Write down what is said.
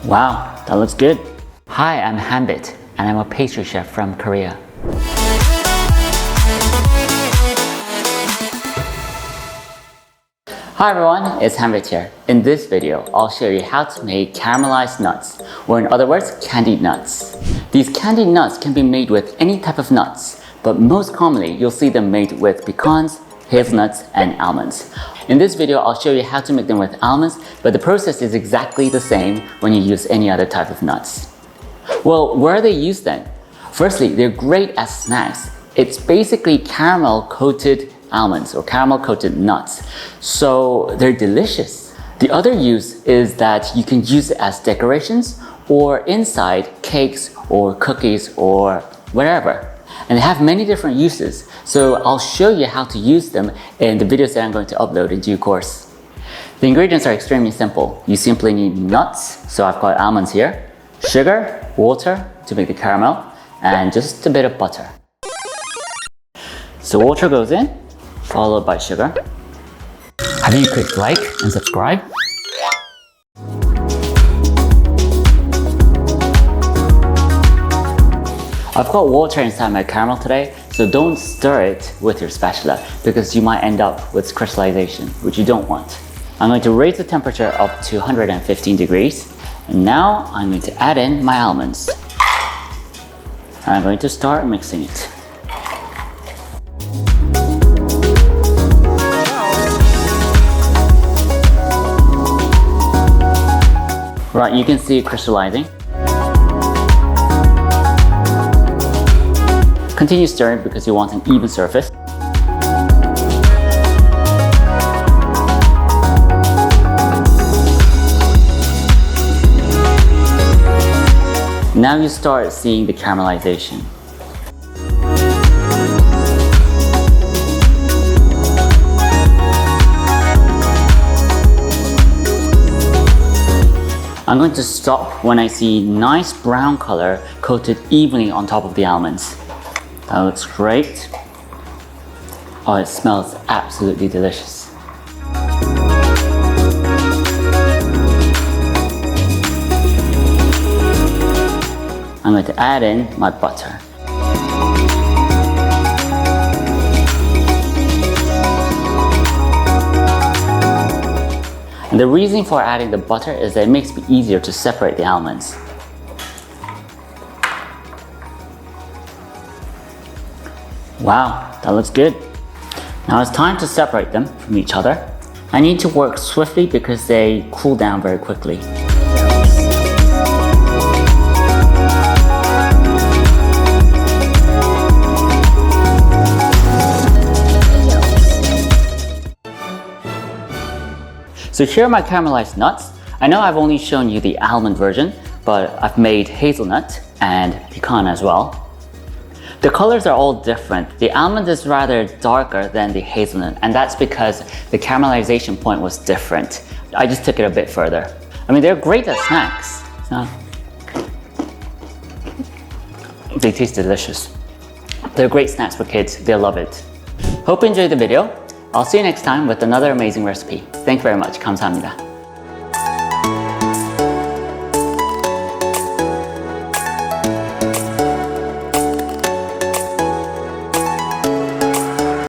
Wow, that looks good. Hi, I'm Hanbit, and I'm a pastry chef from Korea. Hi everyone, it's Hanbit here. In this video, I'll show you how to make caramelized nuts, or in other words, candied nuts. These candied nuts can be made with any type of nuts, but most commonly, you'll see them made with pecans, hazelnuts, and almonds. In this video, I'll show you how to make them with almonds, but the process is exactly the same when you use any other type of nuts. Well, where are they used then? Firstly, they're great as snacks. It's basically caramel coated almonds or caramel coated nuts, so they're delicious. The other use is that you can use it as decorations or inside cakes or cookies or whatever. And they have many different uses, so I'll show you how to use them in the videos that I'm going to upload in due course. The ingredients are extremely simple. You simply need nuts, so I've got almonds here, sugar, water to make the caramel, and just a bit of butter. So water goes in, followed by sugar. Have you clicked like and subscribe? I've got water inside my caramel today, so don't stir it with your spatula because you might end up with crystallization, which you don't want. I'm going to raise the temperature up to 115 degrees, and now I'm going to add in my almonds. I'm going to start mixing it. Right, you can see it crystallizing. Continue stirring because you want an even surface. Now you start seeing the caramelization. I'm going to stop when I see nice brown color coated evenly on top of the almonds. That looks great. Oh, it smells absolutely delicious. I'm going to add in my butter. And the reason for adding the butter is that it makes it easier to separate the almonds. Wow, that looks good. Now it's time to separate them from each other. I need to work swiftly because they cool down very quickly. So here are my caramelized nuts. I know I've only shown you the almond version, but I've made hazelnut and pecan as well. The colors are all different. The almond is rather darker than the hazelnut, and that's because the caramelization point was different. I just took it a bit further. I mean, they're great as snacks. So they taste delicious. They're great snacks for kids. They'll love it. Hope you enjoyed the video. I'll see you next time with another amazing recipe. Thank you very much. 감사합니다.